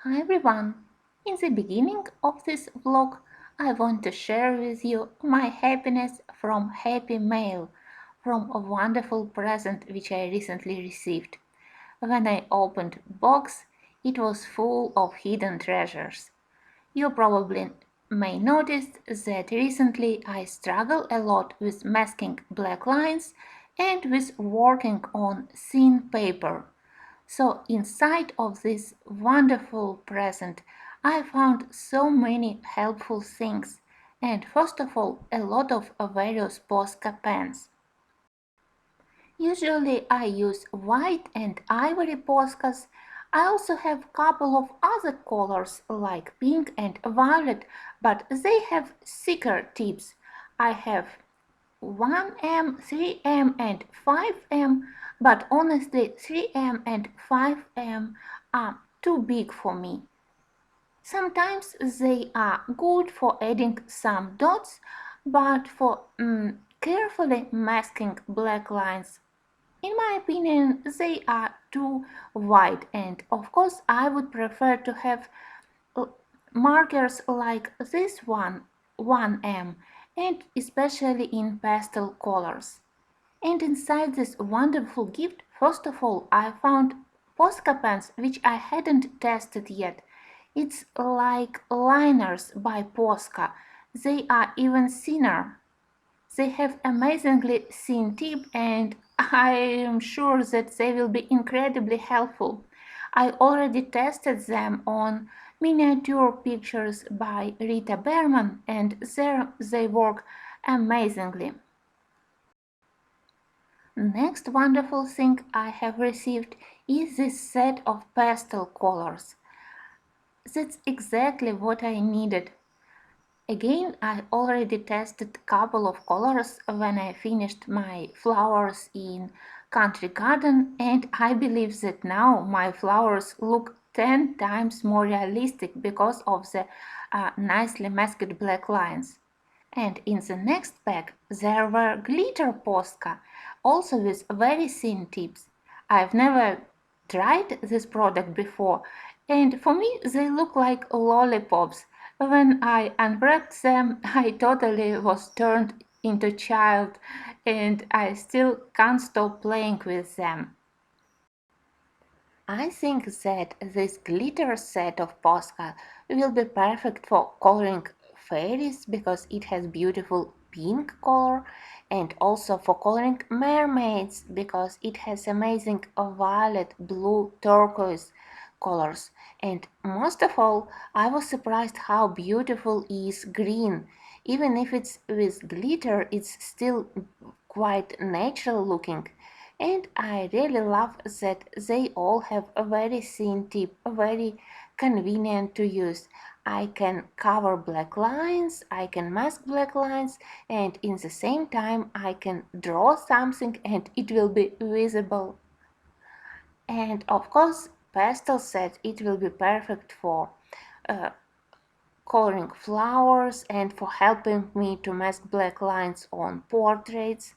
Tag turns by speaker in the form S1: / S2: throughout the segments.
S1: Hi everyone! In the beginning of this vlog, I want to share with you my happiness from Happy Mail, from a wonderful present which I recently received. When I opened the box, it was full of hidden treasures. You probably may notice that recently I struggle a lot with masking black lines and with working on thin paper. So inside of this wonderful present, I found so many helpful things, and first of all, a lot of various Posca pens. Usually I use white and ivory Poscas. I also have a couple of other colors like pink and violet, but they have thicker tips. I have 1M, 3M and 5M, but honestly 3M and 5M are too big for me. Sometimes they are good for adding some dots, but for carefully masking black lines, in my opinion, they are too wide, and of course I would prefer to have uh, markers like this one, 1M, and especially in pastel colors. And inside this wonderful gift, first of all, I found Posca pens which I hadn't tested yet. It's like liners by Posca. They are even thinner. They have amazingly thin tip and I am sure that they will be incredibly helpful. I already tested them on miniature pictures by Rita Berman and there they work amazingly. Next wonderful thing I have received is this set of pastel colors. That's exactly what I needed. Again, I already tested a couple of colors when I finished my flowers in country garden, and I believe that now my flowers look 10 times more realistic because of the nicely masked black lines. And in the next pack there were glitter Posca, also with very thin tips. I've never tried this product before, and for me they look like lollipops. When I unwrapped them, I totally was turned into child, and I still can't stop playing with them. I think that this glitter set of Posca will be perfect for coloring fairies because it has beautiful pink color, and also for coloring mermaids because it has amazing violet, blue, turquoise colors. And most of all, I was surprised how beautiful is green. Even if it's with glitter, it's still quite natural looking. And I really love that they all have a very thin tip, very convenient to use. I can cover black lines, I can mask black lines, and in the same time I can draw something and it will be visible. And of course, pastel set, it will be perfect for uh, coloring flowers and for helping me to mask black lines on portraits.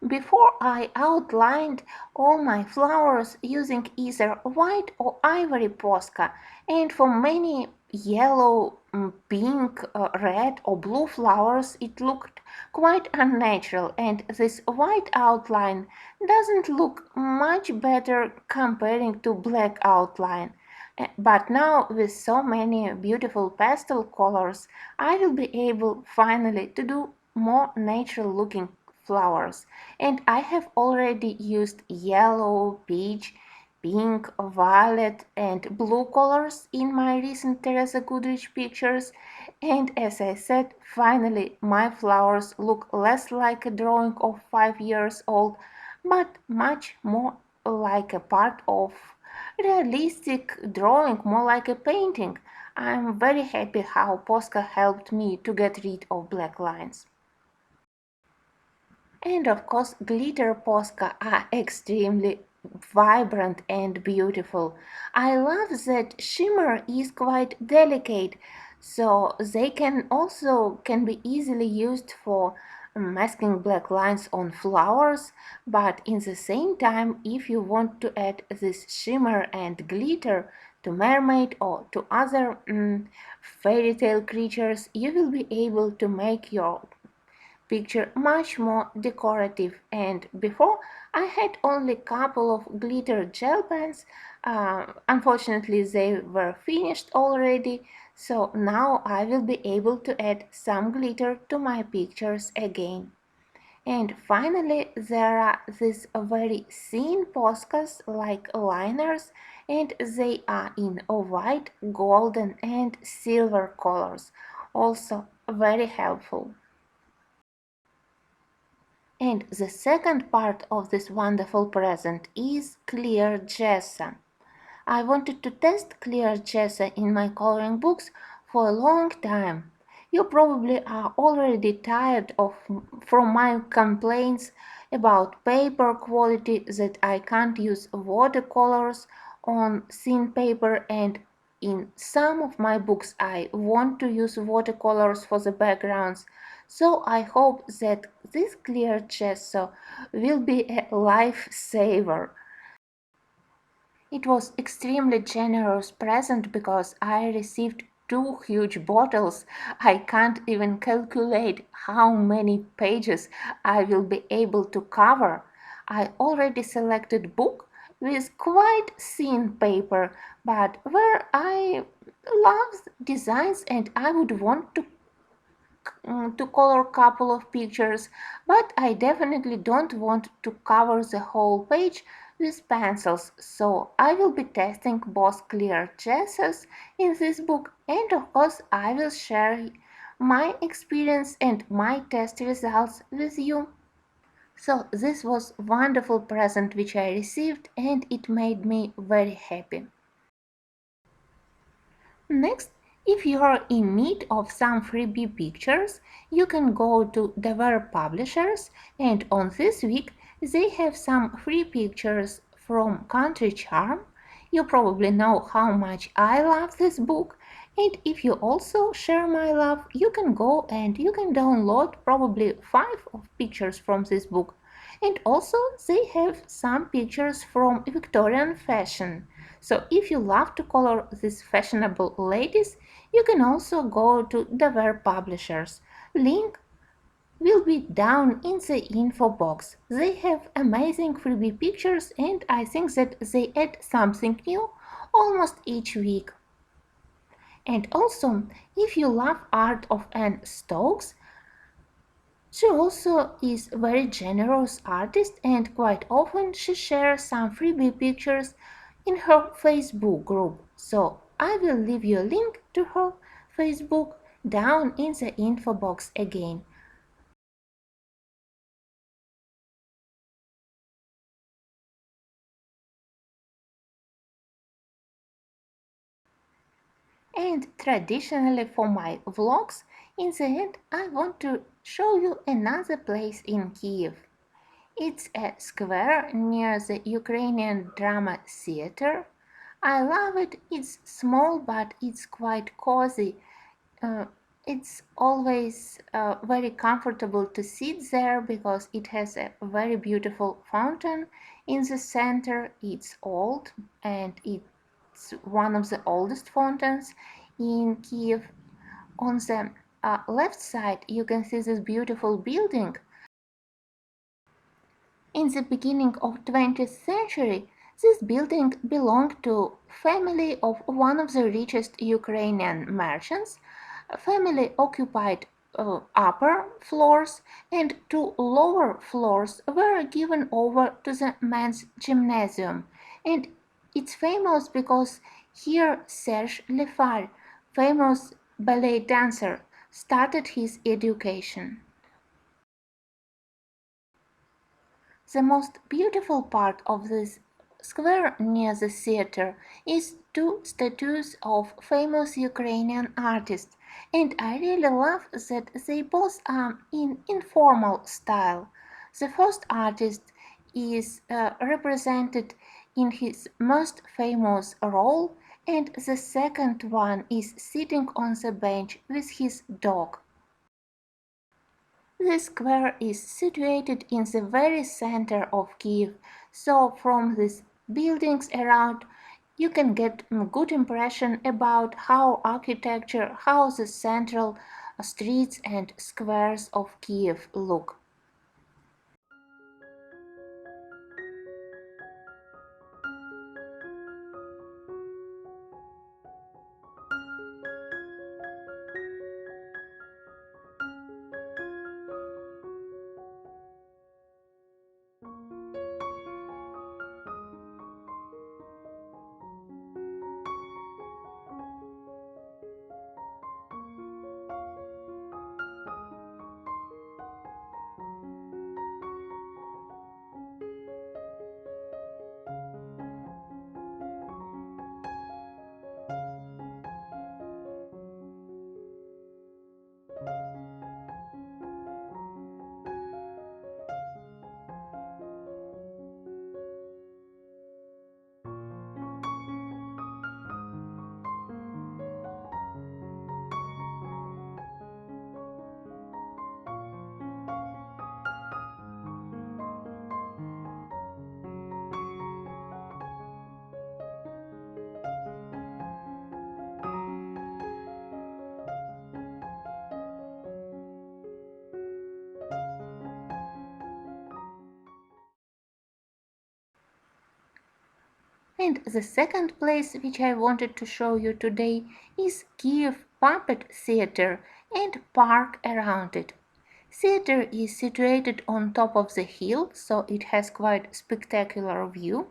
S1: Before I outlined all my flowers using either white or ivory Posca, and for many yellow, pink, red or blue flowers it looked quite unnatural, and this white outline doesn't look much better comparing to black outline. But now with so many beautiful pastel colors I will be able finally to do more natural looking flowers, and I have already used yellow, peach, pink, violet and blue colors in my recent Teresa Goodrich pictures, and as I said, finally my flowers look less like a drawing of 5 years old but much more like a part of realistic drawing, more like a painting. I'm very happy how Posca helped me to get rid of black lines. And of course, glitter Posca are extremely vibrant and beautiful. I love that shimmer is quite delicate, so they can also be easily used for masking black lines on flowers, but in the same time, if you want to add this shimmer and glitter to mermaid or to other fairy tale creatures, you will be able to make your picture much more decorative. And before, I had only couple of glitter gel pens. Unfortunately, they were finished already, so now I will be able to add some glitter to my pictures again. And finally, there are these very thin Poscas like liners, and they are in white, golden and silver colors, also very helpful. And the second part of this wonderful present is clear gesso. I wanted to test clear gesso in my coloring books for a long time. You probably are already tired from my complaints about paper quality, that I can't use watercolors on thin paper, and in some of my books I want to use watercolors for the backgrounds. So I hope that this clear gesso will be a lifesaver. It was extremely generous present because I received two huge bottles. I can't even calculate how many pages I will be able to cover. I already selected book with quite thin paper, but where I love designs and I would want to color couple of pictures, but I definitely don't want to cover the whole page with pencils, so I will be testing both clear gessos in this book, and of course I will share my experience and my test results with you. So this was wonderful present which I received, and it made me very happy. Next, if you are in need of some freebie pictures, you can go to Livre publishers, and on this week they have some free pictures from Country Charm. You probably know how much I love this book, and if you also share my love, you can go and you can download probably 5 pictures from this book. And also they have some pictures from Victorian fashion. So if you love to color these fashionable ladies, you can also go to Livre publishers. Link will be down in the info box. They have amazing freebie pictures, and I think that they add something new almost each week. And also, if you love art of Anne Stokes, she also is a very generous artist, and quite often she shares some freebie pictures in her Facebook group. So I will leave you a link to her Facebook down in the info box again. And traditionally for my vlogs, in the end I want to show you another place in Kyiv. It's a square near the Ukrainian Drama Theater. I love it. It's small, but it's quite cozy. Uh, it's always very comfortable to sit there because it has a very beautiful fountain in the center. It's old and it's one of the oldest fountains in Kiev. On the left side, you can see this beautiful building. In the beginning of 20th century, this building belonged to family of one of the richest Ukrainian merchants. A family occupied upper floors, and two lower floors were given over to the men's gymnasium. And it's famous because here Serge Lefar, famous ballet dancer, started his education. The most beautiful part of this square near the theater is two statues of famous Ukrainian artists, and I really love that they both are in informal style. The first artist is represented in his most famous role, and the second one is sitting on the bench with his dog. This square is situated in the very center of Kyiv, so from these buildings around you can get a good impression about how the central streets and squares of Kyiv look. And the second place which I wanted to show you today is Kyiv Puppet Theatre and park around it. Theatre is situated on top of the hill, so it has quite spectacular view.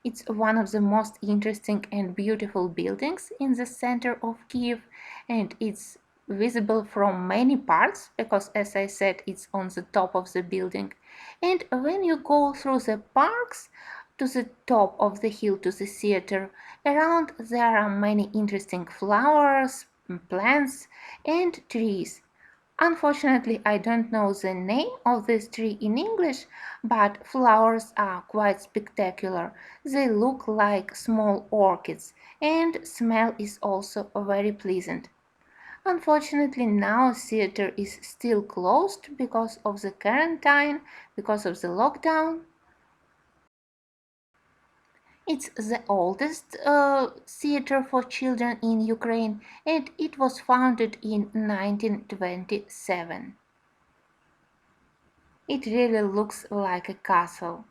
S1: It's one of the most interesting and beautiful buildings in the center of Kyiv, and it's visible from many parts because, as I said, it's on the top of the building. And when you go through the parks to the top of the hill to the theater, around there are many interesting flowers, plants, and trees. Unfortunately, I don't know the name of this tree in English, but flowers are quite spectacular. They look like small orchids, and smell is also very pleasant. Unfortunately, now theater is still closed because of the quarantine, because of the lockdown. It's the oldest theater for children in Ukraine, and it was founded in 1927. It really looks like a castle.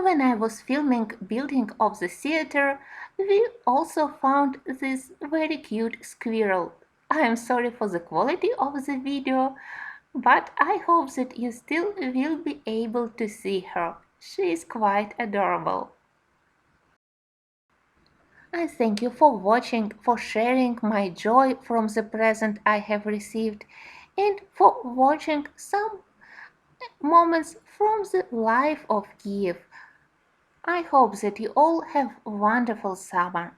S1: When I was filming building of the theater, we also found this very cute squirrel. I am sorry for the quality of the video, but I hope that you still will be able to see her. She is quite adorable. I thank you for watching, for sharing my joy from the present I have received, and for watching some moments from the life of Kyiv. I hope that you all have a wonderful summer.